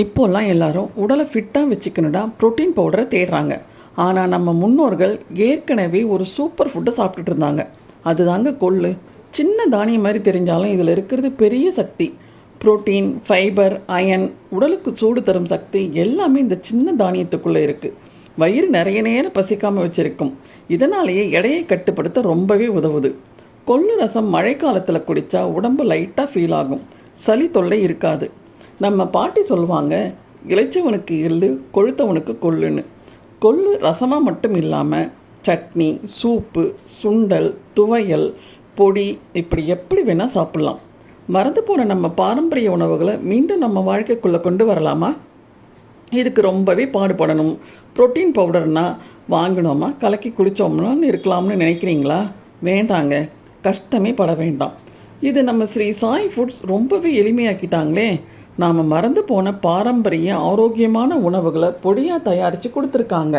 இப்போல்லாம் எல்லாரும் உடலை ஃபிட்டாக வச்சுக்கணுன்னா ப்ரோட்டீன் பவுடரை தேடுறாங்க. ஆனால் நம்ம முன்னோர்கள் ஏற்கனவே ஒரு சூப்பர் ஃபுட்டை சாப்பிட்டுட்டு இருந்தாங்க. அதுதாங்க கொள்ளு. சின்ன தானியம் மாதிரி தெரிஞ்சாலும் இதில் இருக்கிறது பெரிய சக்தி. புரோட்டீன், ஃபைபர், அயன், உடலுக்கு சூடு தரும் சக்தி எல்லாமே இந்த சின்ன தானியத்துக்குள்ளே இருக்குது. வயிறு நிறைய நேரம் பசிக்காமல் வச்சுருக்கும். இதனாலேயே எடையை கட்டுப்படுத்த ரொம்பவே உதவுது. கொள்ளு ரசம் மழைக்காலத்தில் குடித்தா உடம்பு லைட்டாக ஃபீல் ஆகும். சளி தொல்லை இருக்காது. நம்ம பாட்டி சொல்லுவாங்க, இளைச்சவனுக்கு எள்ளு, கொழுத்தவனுக்கு கொள்ளுன்னு. கொள்ளு ரசமாக மட்டும் இல்லாமல் சட்னி, சூப்பு, சுண்டல், துவையல், பொடி இப்படி எப்படி வேணால் சாப்பிட்லாம். மறந்து போன நம்ம பாரம்பரிய உணவுகளை மீண்டும் நம்ம வாழ்க்கைக்குள்ளே கொண்டு வரலாமா? இதுக்கு ரொம்பவே பாடுபடணும். புரோட்டீன் பவுடர்னால் வாங்கினோமா கலக்கி குடித்தோம்னான்னு இருக்கலாம்னு நினைக்கிறீங்களா? வேண்டாங்க, கஷ்டமே பட வேண்டாம். இது நம்ம ஸ்ரீ சாய் ஃபுட்ஸ் ரொம்பவே எளிமையாக்கிட்டாங்களே. நாம் மறந்து போன பாரம்பரிய ஆரோக்கியமான உணவுகளை பொடியாக தயாரித்து கொடுத்துருக்காங்க.